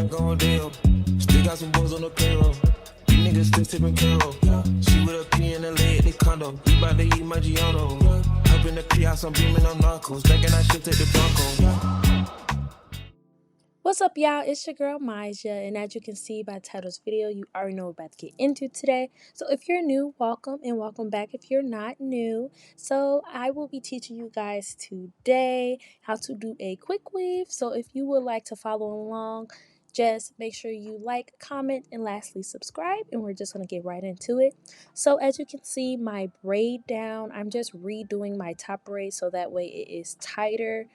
Going deal. Still got some boys on the payroll. These niggas still tipping payroll. She with a P in the leg, the condo. We bout to eat my Giotto. Up in the P house, I'm beaming on narcos. Thinking I should take the Bronco. What's up, y'all? It's your girl Mijah, and as you can see by the title's video, you already know what we're about to get into today. So if you're new, welcome, and welcome back if you're not new. So I will be teaching you guys today how to do a quick weave. So if you would like to follow along, just make sure you like, comment, and lastly subscribe, and we're just going to get right into it. So as you can see, my braid down, I'm just redoing my top braid so that way it is tighter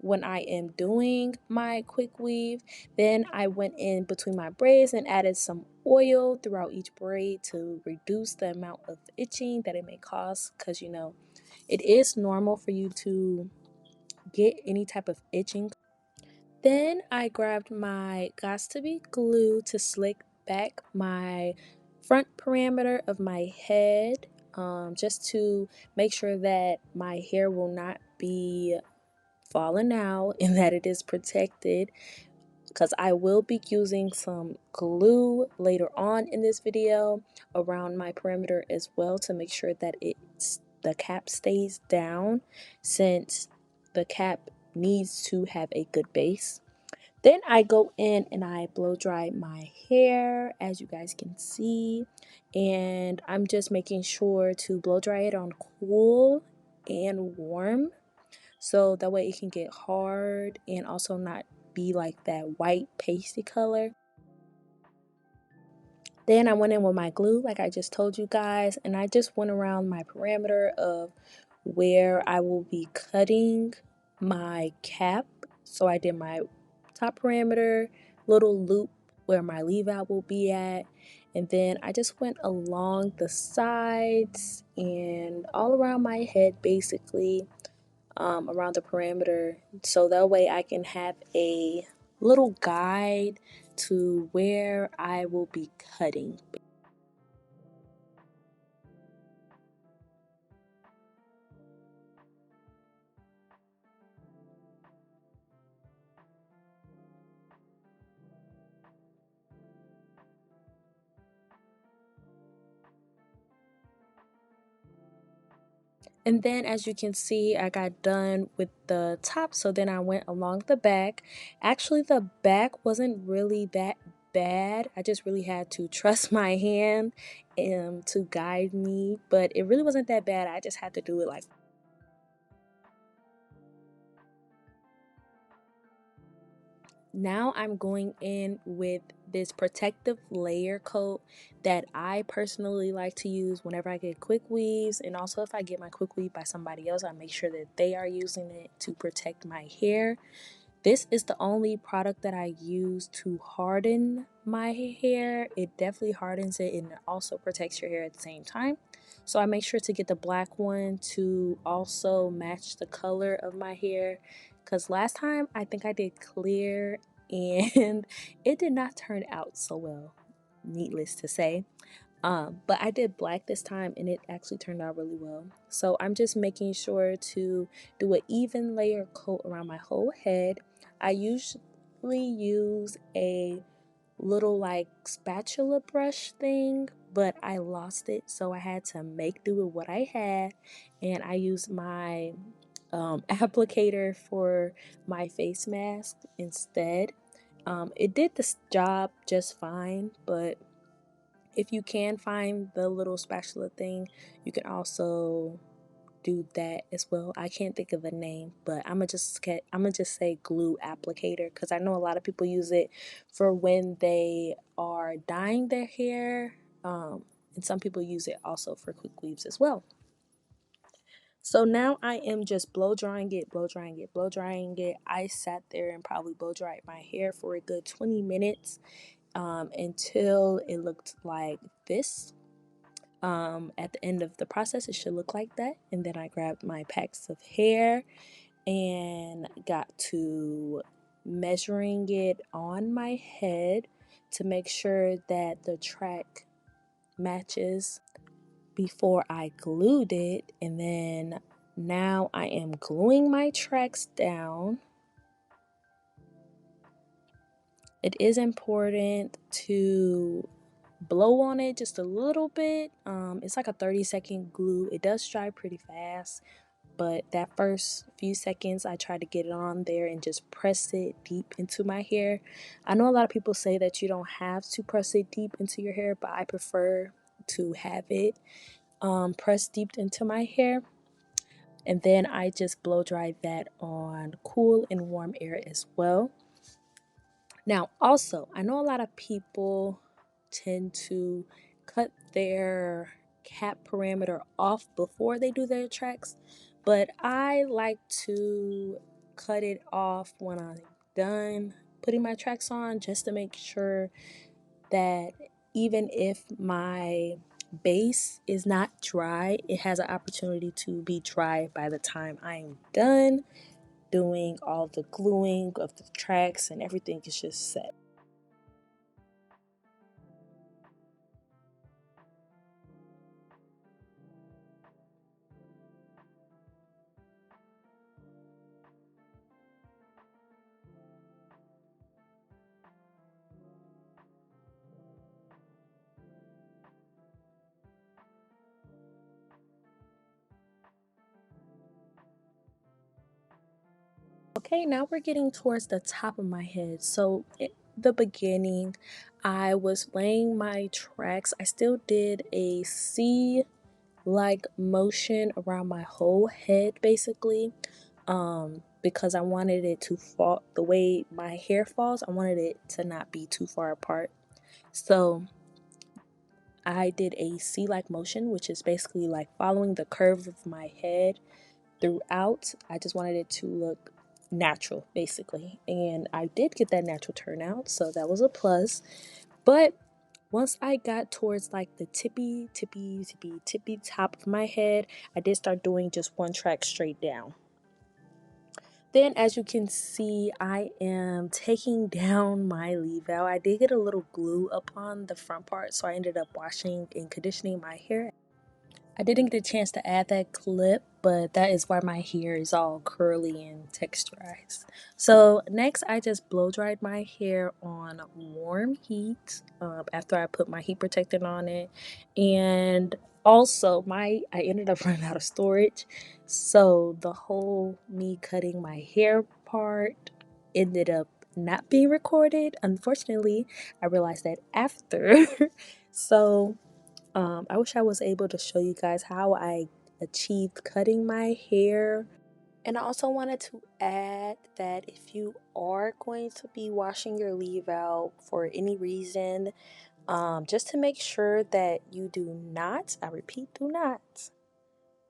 when I am doing my quick weave. Then I went in between my braids and added some oil throughout each braid to reduce the amount of itching that it may cause, because you know it is normal for you to get any type of itching. Then I grabbed my Gots to Be glue to slick back my front parameter of my head, just to make sure that my hair will not be falling out and that it is protected, because I will be using some glue later on in this video around my perimeter as well to make sure that the cap stays down, since the cap needs to have a good base. Then I go in and I blow dry my hair, as you guys can see, and I'm just making sure to blow dry it on cool and warm, so that way it can get hard and also not be like that white pasty color. Then I went in with my glue like I just told you guys, and I just went around my parameter of where I will be cutting my cap. So I did my top parameter, little loop where my leave out will be at, and then I just went along the sides and all around my head basically, around the parameter, so that way I can have a little guide to where I will be cutting. And then as you can see, I got done with the top, so then I went along the back. Actually, the back wasn't really that bad. I just really had to trust my hand to guide me, but it really wasn't that bad. I just had to do it like. Now I'm going in with this protective layer coat that I personally like to use whenever I get quick weaves, and also if I get my quick weave by somebody else, I make sure that they are using it to protect my hair. This is the only product that I use to harden my hair. It definitely hardens it and it also protects your hair at the same time. So I make sure to get the black one to also match the color of my hair, because last time I think I did clear and it did not turn out so well, needless to say. But I did black this time and it actually turned out really well. So I'm just making sure to do an even layer coat around my whole head. I usually use a little like spatula brush thing, but I lost it, so I had to make do with what I had, and I used my applicator for my face mask instead. It did this job just fine, but if you can find the little spatula thing, you can also do that as well. I can't think of the name, but I'm gonna just say glue applicator, because I know a lot of people use it for when they are dyeing their hair, and some people use it also for quick weaves as well. So now I am just blow drying it, blow drying it, blow drying it. I sat there and probably blow dried my hair for a good 20 minutes, until it looked like this. At the end of the process, it should look like that. And then I grabbed my packs of hair and got to measuring it on my head to make sure that the track matches before I glued it. And then now I am gluing my tracks down. It is important to blow on it just a little bit. It's like a 30-second glue. It does dry pretty fast, but that first few seconds I try to get it on there and just press it deep into my hair. I know a lot of people say that you don't have to press it deep into your hair, but I prefer to have it pressed deep into my hair, and then I just blow dry that on cool and warm air as well. Now, also, I know a lot of people tend to cut their cap parameter off before they do their tracks, but I like to cut it off when I'm done putting my tracks on, just to make sure that even if my base is not dry, it has an opportunity to be dry by the time I'm done doing all the gluing of the tracks and everything is just set. Okay, now we're getting towards the top of my head. So, at the beginning, I was laying my tracks. I still did a C like motion around my whole head basically. Because I wanted it to fall the way my hair falls, I wanted it to not be too far apart. So, I did a C like motion, which is basically like following the curve of my head throughout. I just wanted it to look natural, basically. And I did get that natural turnout, so that was a plus. But once I got towards like the tippy top of my head, I did start doing just one track straight down. Then, as you can see, I am taking down my leave out. I did get a little glue upon the front part, so I ended up washing and conditioning my hair. I didn't get a chance to add that clip, but that is why my hair is all curly and texturized. So next, I just blow dried my hair on warm heat after I put my heat protectant on it, and also I ended up running out of storage, so the whole me cutting my hair part ended up not being recorded. Unfortunately, I realized that after. So I wish I was able to show you guys how I achieved cutting my hair. And I also wanted to add that if you are going to be washing your leave out for any reason, just to make sure that you do not, I repeat, do not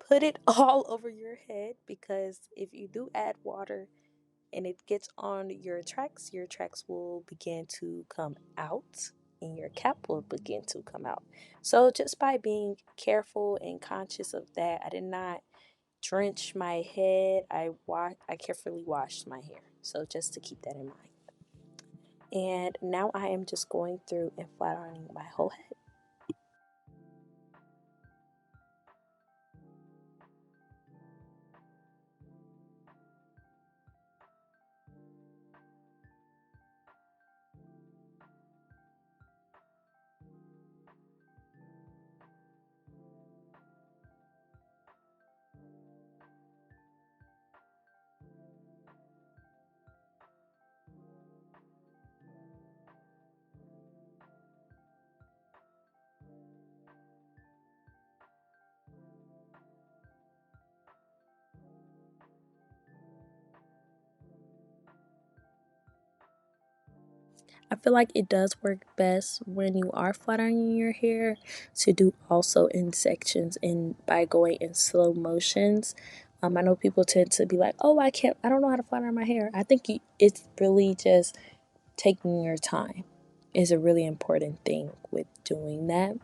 put it all over your head, because if you do add water and it gets on your tracks will begin to come out and your cap will begin to come out. So just by being careful and conscious of that, I did not drench my head. I carefully washed my hair. So just to keep that in mind. And now I am just going through and flat ironing my whole head. I feel like it does work best when you are flat ironing your hair to do also in sections and by going in slow motions. I know people tend to be like, "Oh, I don't know how to flat iron my hair." I think it's really just taking your time is a really important thing with doing that.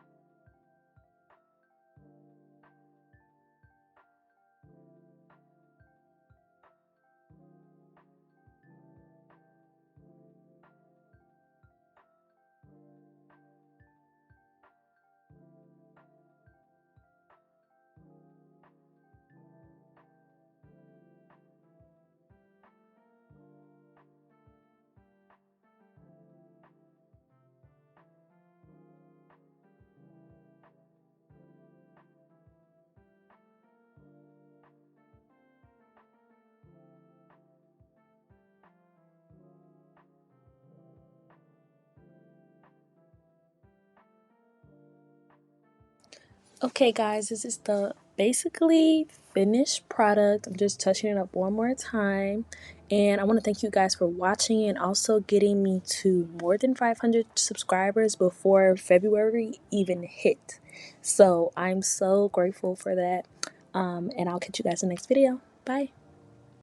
Okay guys, this is the basically finished product. I'm just touching it up one more time. And I want to thank you guys for watching and also getting me to more than 500 subscribers before February even hit. So I'm so grateful for that. And I'll catch you guys in the next video. Bye.